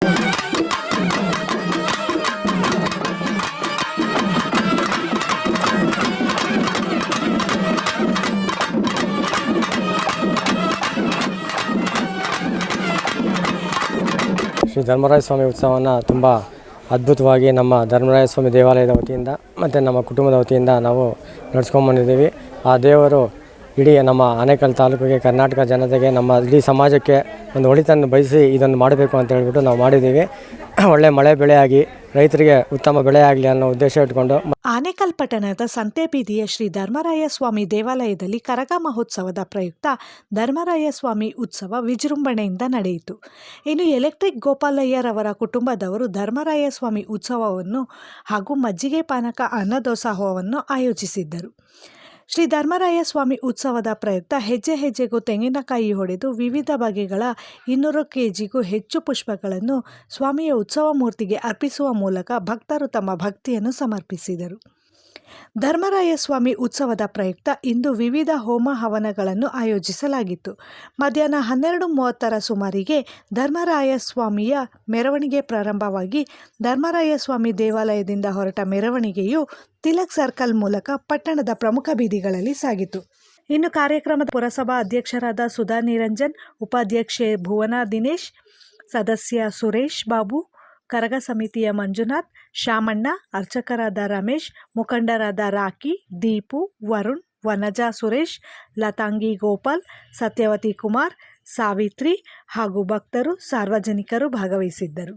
ಶ್ರೀ ಧರ್ಮರಾಯ ಸ್ವಾಮಿ ಉತ್ಸವವನ್ನು ತುಂಬ ಅದ್ಭುತವಾಗಿ ನಮ್ಮ ಧರ್ಮರಾಯ ಸ್ವಾಮಿ ದೇವಾಲಯದ ವತಿಯಿಂದ ಮತ್ತು ನಮ್ಮ ಕುಟುಂಬದ ವತಿಯಿಂದ ನಾವು ನಡೆಸ್ಕೊಂಡ್ಬಂದಿದ್ದೀವಿ. ಆ ದೇವರು ಇಡೀ ನಮ್ಮ ಆನೇಕಲ್ ತಾಲೂಕಿಗೆ, ಕರ್ನಾಟಕ ಜನತೆಗೆ, ನಮ್ಮ ಇಡೀ ಸಮಾಜಕ್ಕೆ ಒಂದು ಒಳಿತನ್ನು ಬಯಸಿ ಇದನ್ನು ಮಾಡಬೇಕು ಅಂತ ಹೇಳ್ಬಿಟ್ಟು ನಾವು ಮಾಡಿದ್ದೀವಿ. ಒಳ್ಳೆ ಮಳೆ ಬೆಳೆಯಾಗಿ ರೈತರಿಗೆ ಉತ್ತಮ ಬೆಳೆ ಆಗಲಿ ಅನ್ನೋ ಉದ್ದೇಶ ಇಟ್ಕೊಂಡು ಆನೇಕಲ್ ಪಟ್ಟಣದ ಸಂತೆಬೀದಿಯ ಶ್ರೀ ಧರ್ಮರಾಯ ಸ್ವಾಮಿ ದೇವಾಲಯದಲ್ಲಿ ಕರಗ ಮಹೋತ್ಸವದ ಪ್ರಯುಕ್ತ ಧರ್ಮರಾಯ ಸ್ವಾಮಿ ಉತ್ಸವ ವಿಜೃಂಭಣೆಯಿಂದ ನಡೆಯಿತು. ಇನ್ನು ಎಲೆಕ್ಟ್ರಿಕ್ ಗೋಪಾಲಯ್ಯರವರ ಕುಟುಂಬದವರು ಧರ್ಮರಾಯ ಸ್ವಾಮಿ ಉತ್ಸವವನ್ನು ಹಾಗೂ ಮಜ್ಜಿಗೆ ಪಾನಕ ಅನ್ನದಾಸೋಹವನ್ನು ಆಯೋಜಿಸಿದ್ದರು. ಶ್ರೀ ಧರ್ಮರಾಯ ಸ್ವಾಮಿ ಉತ್ಸವದ ಪ್ರಯುಕ್ತ ಹೆಜ್ಜೆ ಹೆಜ್ಜೆಗೂ ತೆಂಗಿನಕಾಯಿ ಹೊಡೆದು ವಿವಿಧ ಬಗೆಗಳ 200 kgಗೂ ಹೆಚ್ಚು ಪುಷ್ಪಗಳನ್ನು ಸ್ವಾಮಿಯ ಉತ್ಸವ ಮೂರ್ತಿಗೆ ಅರ್ಪಿಸುವ ಮೂಲಕ ಭಕ್ತರು ತಮ್ಮ ಭಕ್ತಿಯನ್ನು ಸಮರ್ಪಿಸಿದರು. ಧರ್ಮರಾಯ ಸ್ವಾಮಿ ಉತ್ಸವದ ಪ್ರಯುಕ್ತ ಇಂದು ವಿವಿಧ ಹೋಮ ಹವನಗಳನ್ನು ಆಯೋಜಿಸಲಾಗಿತ್ತು. ಮಧ್ಯಾಹ್ನ 12:30 ಸುಮಾರಿಗೆ ಧರ್ಮರಾಯ ಸ್ವಾಮಿಯ ಮೆರವಣಿಗೆ ಪ್ರಾರಂಭವಾಗಿ ಧರ್ಮರಾಯ ಸ್ವಾಮಿ ದೇವಾಲಯದಿಂದ ಹೊರಟ ಮೆರವಣಿಗೆಯು ತಿಲಕ್ ಸರ್ಕಲ್ ಮೂಲಕ ಪಟ್ಟಣದ ಪ್ರಮುಖ ಬೀದಿಗಳಲ್ಲಿ ಸಾಗಿತು. ಇನ್ನು ಕಾರ್ಯಕ್ರಮದ ಪುರಸಭಾ ಅಧ್ಯಕ್ಷರಾದ ಸುಧಾ ನಿರಂಜನ್, ಉಪಾಧ್ಯಕ್ಷೆ ಭುವನ ದಿನೇಶ್, ಸದಸ್ಯ ಸುರೇಶ್ ಬಾಬು, ಕರಗ ಸಮಿತಿಯ ಮಂಜುನಾಥ್, ಶಾಮಣ್ಣ, ಅರ್ಚಕರಾದ ರಮೇಶ್, ಮುಖಂಡರಾದ ರಾಕಿ, ದೀಪು, ವರುಣ್, ವನಜಾ ಸುರೇಶ್, ಲತಾಂಗಿ ಗೋಪಾಲ್, ಸತ್ಯವತಿ ಕುಮಾರ್, ಸಾವಿತ್ರಿ ಹಾಗೂ ಭಕ್ತರು, ಸಾರ್ವಜನಿಕರು ಭಾಗವಹಿಸಿದ್ದರು.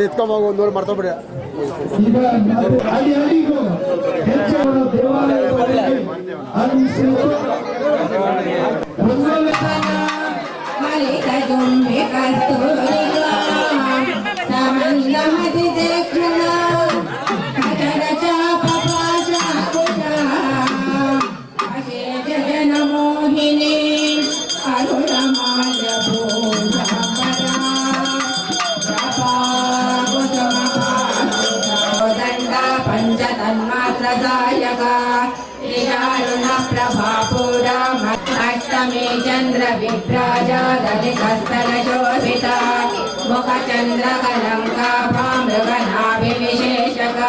ಎತ್ಕೊಂಬಾಗ ಒಂದು ನೋಡಿ ಮಾಡ್ತಾಬಿಡಿ. ಈಗ ಅಡಿ ಅಡಿಗೂ ಹೆಚ್ಚಿನ ದೇವಾಲಯಗಳಿಗೆ ಆಗಮಿಸಿರುವ पंचतन्मात्रदायक प्रभापुरा अष्टमे चंद्र विभ्राजादलिकस्तन शोभिता मुखचंद्रकलङ्काभामृगनाभिविशेषक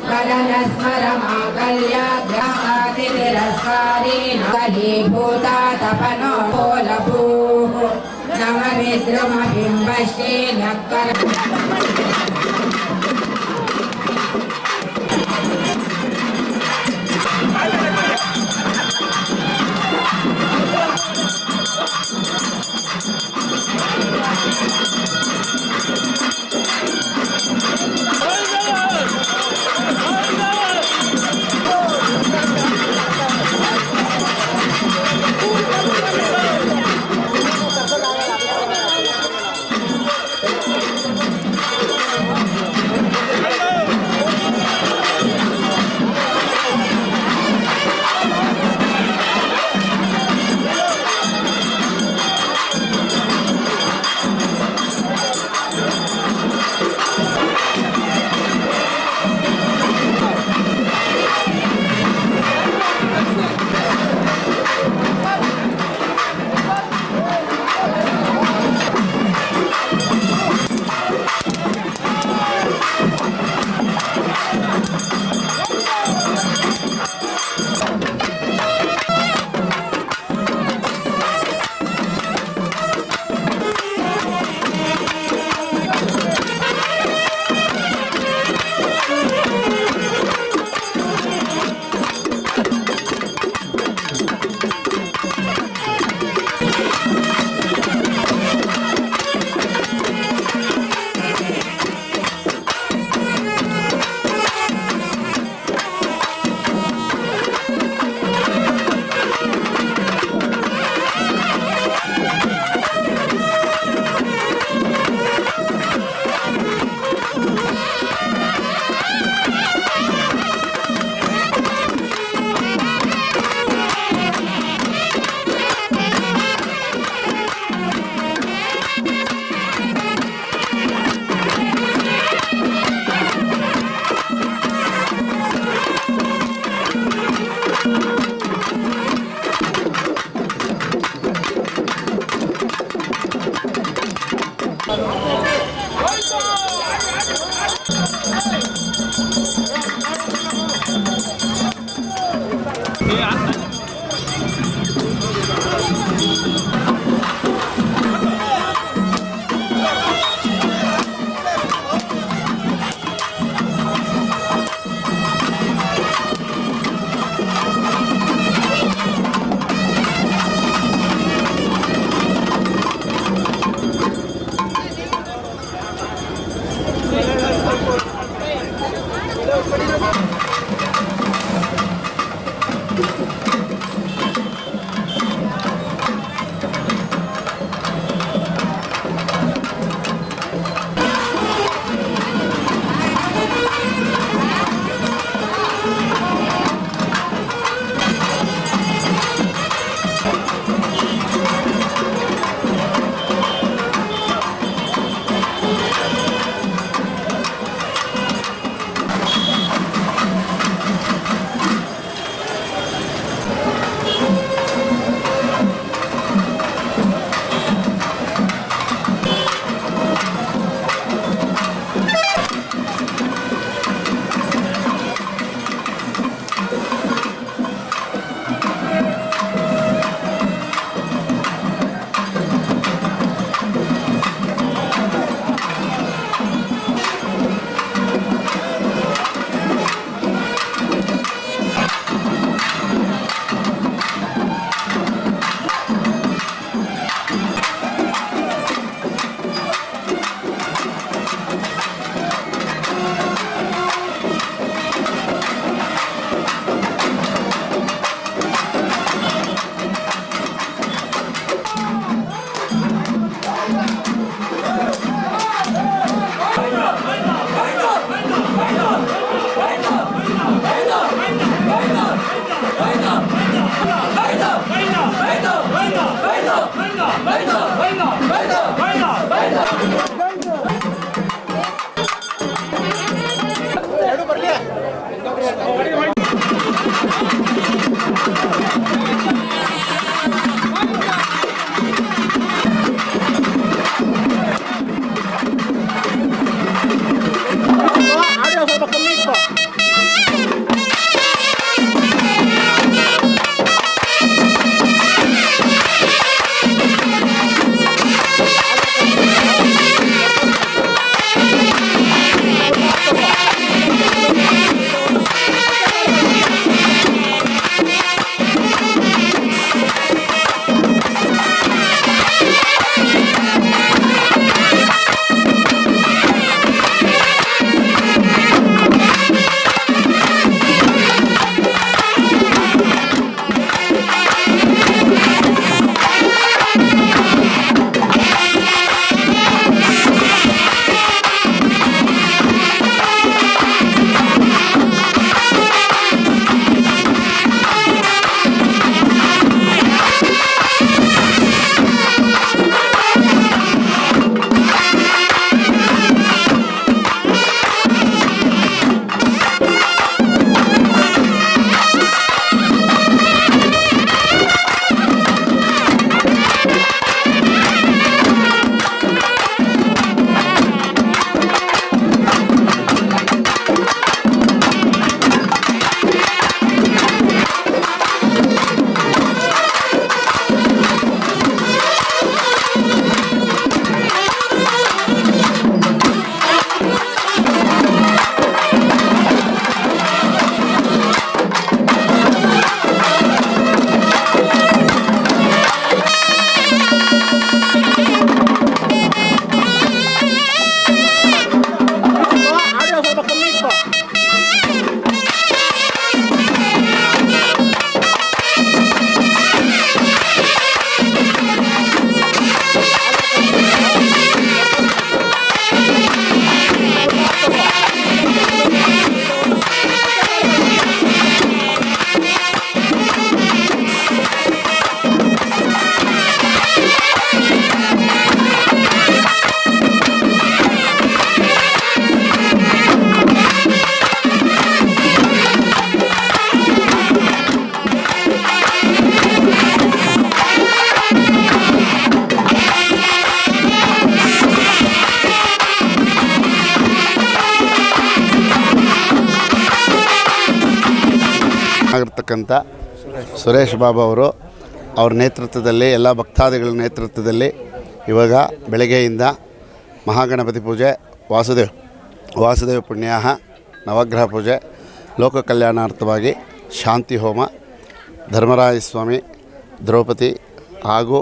कलनस्मरमाकल्या ग्रहातिरस्कारे नलीभूता तपनो लभूः नवमिद्रुमबिम्बश्चे नक्कर ಆಗಿರ್ತಕ್ಕಂಥ ಸುರೇಶ್ ಬಾಬು ಅವರು ಅವ್ರ ನೇತೃತ್ವದಲ್ಲಿ ಎಲ್ಲ ಭಕ್ತಾದಿಗಳ ನೇತೃತ್ವದಲ್ಲಿ ಇವಾಗ ಬೆಳಗ್ಗೆಯಿಂದ ಮಹಾಗಣಪತಿ ಪೂಜೆ, ವಾಸುದೇವ ಪುಣ್ಯಾಹ, ನವಗ್ರಹ ಪೂಜೆ, ಲೋಕ ಕಲ್ಯಾಣಾರ್ಥವಾಗಿ ಶಾಂತಿ ಹೋಮ, ಧರ್ಮರಾಯ ಸ್ವಾಮಿ, ದ್ರೌಪದಿ ಹಾಗೂ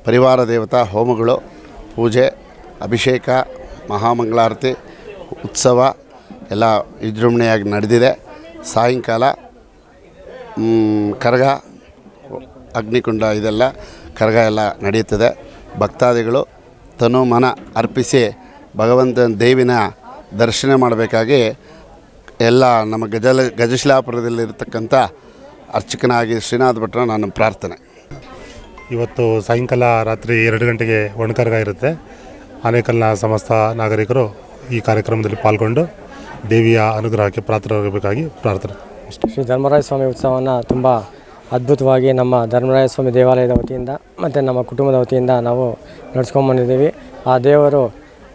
ಪರಿವಾರ ದೇವತಾ ಹೋಮಗಳು, ಪೂಜೆ, ಅಭಿಷೇಕ, ಮಹಾಮಂಗಳಾರತಿ, ಉತ್ಸವ ಎಲ್ಲ ವಿಜೃಂಭಣೆಯಾಗಿ ನಡೆದಿದೆ. ಸಾಯಂಕಾಲ ಕರಗ, ಅಗ್ನಿಕುಂಡ ಇದೆಲ್ಲ ಕರಗ ಎಲ್ಲ ನಡೆಯುತ್ತದೆ. ಭಕ್ತಾದಿಗಳು ತನು ಮನ ಅರ್ಪಿಸಿ ಭಗವಂತನ ದೇವಿನ ದರ್ಶನ ಮಾಡಬೇಕಾಗಿ ಎಲ್ಲ ನಮ್ಮ ಗಜಶಿಲಾಪುರದಲ್ಲಿರ್ತಕ್ಕಂಥ ಅರ್ಚಕನಾಗಿ ಶ್ರೀನಾಥ ಭಟ್ರ ನನ್ನ ಪ್ರಾರ್ಥನೆ. ಇವತ್ತು ಸಾಯಂಕಾಲ ರಾತ್ರಿ 2 ಗಂಟೆಗೆ ಒಣಕರಗ ಇರುತ್ತೆ. ಆನೇಕಲ್ನ ಸಮಸ್ತ ನಾಗರಿಕರು ಈ ಕಾರ್ಯಕ್ರಮದಲ್ಲಿ ಪಾಲ್ಗೊಂಡು ದೇವಿಯ ಅನುಗ್ರಹಕ್ಕೆ ಪಾತ್ರರಾಗಬೇಕಾಗಿ ಪ್ರಾರ್ಥನೆ. ಶ್ರೀ ಧರ್ಮರಾಯ ಸ್ವಾಮಿ ಉತ್ಸವವನ್ನು ತುಂಬ ಅದ್ಭುತವಾಗಿ ನಮ್ಮ ಧರ್ಮರಾಯ ಸ್ವಾಮಿ ದೇವಾಲಯದ ವತಿಯಿಂದ ಮತ್ತು ನಮ್ಮ ಕುಟುಂಬದ ವತಿಯಿಂದ ನಾವು ನಡೆಸ್ಕೊಂಡ್ಬಂದಿದ್ದೀವಿ. ಆ ದೇವರು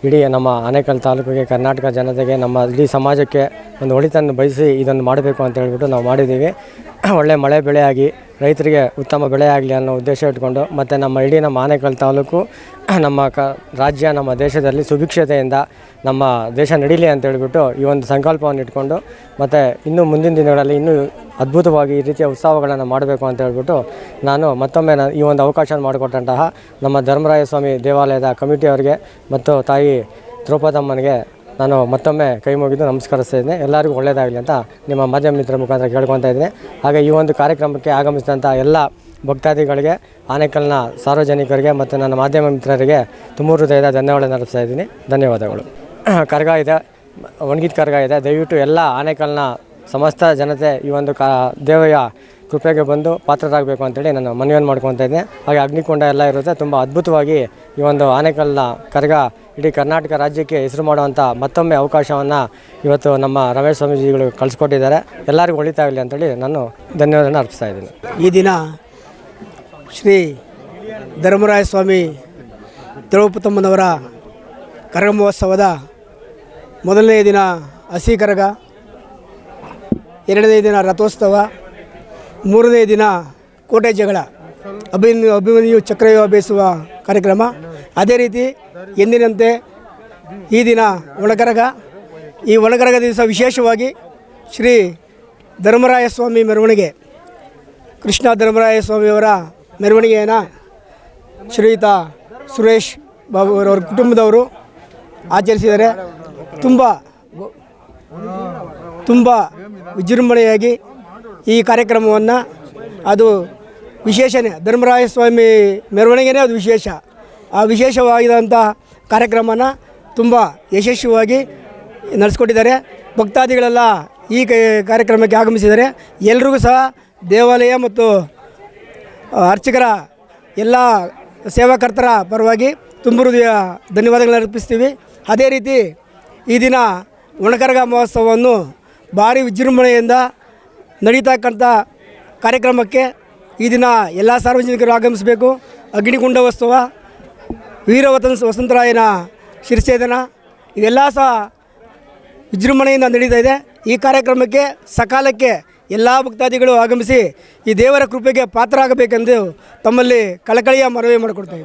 ಇಡೀ ನಮ್ಮ ಆನೇಕಲ್ ತಾಲೂಕಿಗೆ, ಕರ್ನಾಟಕ ಜನತೆಗೆ, ನಮ್ಮ ಇಡೀ ಸಮಾಜಕ್ಕೆ ಒಂದು ಒಳಿತನ್ನು ಬಯಸಿ ಇದನ್ನು ಮಾಡಬೇಕು ಅಂತ ಹೇಳ್ಬಿಟ್ಟು ನಾವು ಮಾಡಿದ್ದೀವಿ. ಒಳ್ಳೆ ಮಳೆ ಬೆಳೆಯಾಗಿ ರೈತರಿಗೆ ಉತ್ತಮ ಬೆಳೆ ಆಗಲಿ ಅನ್ನೋ ಉದ್ದೇಶ ಇಟ್ಕೊಂಡು, ಮತ್ತು ನಮ್ಮ ಇಡೀ ನಮ್ಮ ಆನೇಕಲ್ ತಾಲೂಕು, ನಮ್ಮ ರಾಜ್ಯ, ನಮ್ಮ ದೇಶದಲ್ಲಿ ಸುಭಿಕ್ಷತೆಯಿಂದ ನಮ್ಮ ದೇಶ ನಡೀಲಿ ಅಂತ ಹೇಳ್ಬಿಟ್ಟು ಈ ಒಂದು ಸಂಕಲ್ಪವನ್ನು ಇಟ್ಕೊಂಡು, ಮತ್ತು ಇನ್ನು ಮುಂದಿನ ದಿನಗಳಲ್ಲಿ ಇನ್ನೂ ಅದ್ಭುತವಾಗಿ ಈ ರೀತಿಯ ಉತ್ಸವಗಳನ್ನು ಮಾಡಬೇಕು ಅಂತ ಹೇಳ್ಬಿಟ್ಟು ನಾನು ಮತ್ತೊಮ್ಮೆ ಈ ಒಂದು ಅವಕಾಶ ಮಾಡಿಕೊಟ್ಟಂತಹ ನಮ್ಮ ಧರ್ಮರಾಯ ಸ್ವಾಮಿ ದೇವಾಲಯದ ಕಮಿಟಿಯವರಿಗೆ ಮತ್ತು ತಾಯಿ ದ್ರೌಪದಮ್ಮನಿಗೆ ನಾನು ಮತ್ತೊಮ್ಮೆ ಕೈ ಮುಗಿದು ನಮಸ್ಕರಿಸ್ತಾ ಇದ್ದೀನಿ. ಎಲ್ಲರಿಗೂ ಒಳ್ಳೆಯದಾಗಲಿ ಅಂತ ನಿಮ್ಮ ಮಾಧ್ಯಮ ಮಿತ್ರ ಮುಖಾಂತರ ಕೇಳ್ಕೊತಾ ಇದ್ದೀನಿ. ಹಾಗೆ ಈ ಒಂದು ಕಾರ್ಯಕ್ರಮಕ್ಕೆ ಆಗಮಿಸಿದಂಥ ಎಲ್ಲ ಭಕ್ತಾದಿಗಳಿಗೆ, ಆನೇಕಲ್ನ ಸಾರ್ವಜನಿಕರಿಗೆ ಮತ್ತು ನನ್ನ ಮಾಧ್ಯಮ ಮಿತ್ರರಿಗೆ ತುಂಬ ಹೃದಯದ ಧನ್ಯವಾದ ಅರ್ಪಿಸ್ತಾ ಇದ್ದೀನಿ. ಧನ್ಯವಾದಗಳು. ಕರಗ ಇದೆ, ಒಣಗಿದ ಕರಗ ಇದೆ. ದಯವಿಟ್ಟು ಎಲ್ಲ ಆನೇಕಲ್ನ ಸಮಸ್ತ ಜನತೆ ಈ ಒಂದು ದೇವಿಯ ಕೃಪೆಗೆ ಬಂದು ಪಾತ್ರರಾಗಬೇಕು ಅಂತೇಳಿ ನಾನು ಮನವಿಯನ್ನು ಮಾಡ್ಕೊತಾ ಇದ್ದೀನಿ. ಹಾಗೆ ಅಗ್ನಿಕೊಂಡ ಎಲ್ಲ ಇರುತ್ತೆ. ತುಂಬ ಅದ್ಭುತವಾಗಿ ಈ ಒಂದು ಆನೇಕಲ್ನ ಕರಗ ಇಡೀ ಕರ್ನಾಟಕ ರಾಜ್ಯಕ್ಕೆ ಹೆಸರು ಮಾಡುವಂಥ ಮತ್ತೊಮ್ಮೆ ಅವಕಾಶವನ್ನು ಇವತ್ತು ನಮ್ಮ ರಮೇಶ್ ಸ್ವಾಮೀಜಿಗಳು ಕಳಿಸ್ಕೊಟ್ಟಿದ್ದಾರೆ. ಎಲ್ಲರಿಗೂ ಒಳಿತಾಗಲಿ ಅಂತೇಳಿ ನಾನು ಧನ್ಯವಾದನ ಅರ್ಪಿಸ್ತಾ ಇದ್ದೀನಿ. ಈ ದಿನ ಶ್ರೀ ಧರ್ಮರಾಯ ಸ್ವಾಮಿ ದ್ರೌಪದಮ್ಮನವರ ಕರಗ ಮಹೋತ್ಸವದ ಮೊದಲನೇ ದಿನ ಹಸಿ ಕರಗ, 2ನೇ ದಿನ ರಥೋತ್ಸವ, 3ನೇ ದಿನ ಕೋಟೆ ಜಗಳ, ಅಭಿಮನ್ಯು ಚಕ್ರವ್ಯೂಹ ಬೇಯಿಸುವ ಕಾರ್ಯಕ್ರಮ. ಅದೇ ರೀತಿ ಎಂದಿನಂತೆ ಈ ದಿನ ಒಣಕರಗ. ಈ ಒಣಕರಗ ದಿವಸ ವಿಶೇಷವಾಗಿ ಶ್ರೀ ಧರ್ಮರಾಯ ಸ್ವಾಮಿ ಮೆರವಣಿಗೆ, ಕೃಷ್ಣ ಧರ್ಮರಾಯ ಸ್ವಾಮಿಯವರ ಮೆರವಣಿಗೆಯನ್ನು ಶ್ರೀಯುತ ಸುರೇಶ್ ಬಾಬು ಅವರ ಕುಟುಂಬದವರು ಆಚರಿಸಿದ್ದಾರೆ. ತುಂಬ ವಿಜೃಂಭಣೆಯಾಗಿ ಈ ಕಾರ್ಯಕ್ರಮವನ್ನು, ಅದು ವಿಶೇಷನೇ, ಧರ್ಮರಾಯ ಸ್ವಾಮಿ ಮೆರವಣಿಗೆನೇ ಅದು ವಿಶೇಷ. ಆ ವಿಶೇಷವಾಗಿರುವಂಥ ಕಾರ್ಯಕ್ರಮನ ತುಂಬ ಯಶಸ್ವಿಯಾಗಿ ನಡೆಸ್ಕೊಟ್ಟಿದ್ದಾರೆ. ಭಕ್ತಾದಿಗಳೆಲ್ಲ ಈ ಕಾರ್ಯಕ್ರಮಕ್ಕೆ ಆಗಮಿಸಿದ್ದಾರೆ. ಎಲ್ರಿಗೂ ಸಹ ದೇವಾಲಯ ಮತ್ತು ಅರ್ಚಕರ ಎಲ್ಲ ಸೇವಾಕರ್ತರ ಪರವಾಗಿ ತುಂಬ ಹೃದಯ ಧನ್ಯವಾದಗಳನ್ನು ಅರ್ಪಿಸ್ತೀವಿ. ಅದೇ ರೀತಿ ಈ ದಿನ ಒಣಕರಗ ಮಹೋತ್ಸವವನ್ನು ಭಾರಿ ವಿಜೃಂಭಣೆಯಿಂದ ನಡೀತಕ್ಕಂಥ ಕಾರ್ಯಕ್ರಮಕ್ಕೆ ಈ ದಿನ ಎಲ್ಲ ಸಾರ್ವಜನಿಕರು ಆಗಮಿಸಬೇಕು. ಅಗ್ನಿಕುಂಡ ಉತ್ಸವ, ವಸಂತರಾಯನ ಶಿರಚ್ಛೇದನ ಇವೆಲ್ಲ ಸಹ ವಿಜೃಂಭಣೆಯಿಂದ ನಡೀತಾ ಇದೆ. ಈ ಕಾರ್ಯಕ್ರಮಕ್ಕೆ ಸಕಾಲಕ್ಕೆ ಎಲ್ಲ ಭಕ್ತಾದಿಗಳು ಆಗಮಿಸಿ ಈ ದೇವರ ಕೃಪೆಗೆ ಪಾತ್ರರಾಗಬೇಕೆಂದು ತಮ್ಮಲ್ಲಿ ಕಳಕಳಿಯ ಮನವಿ ಮಾಡಿಕೊಡ್ತಾ ಇದ್ದೀನಿ.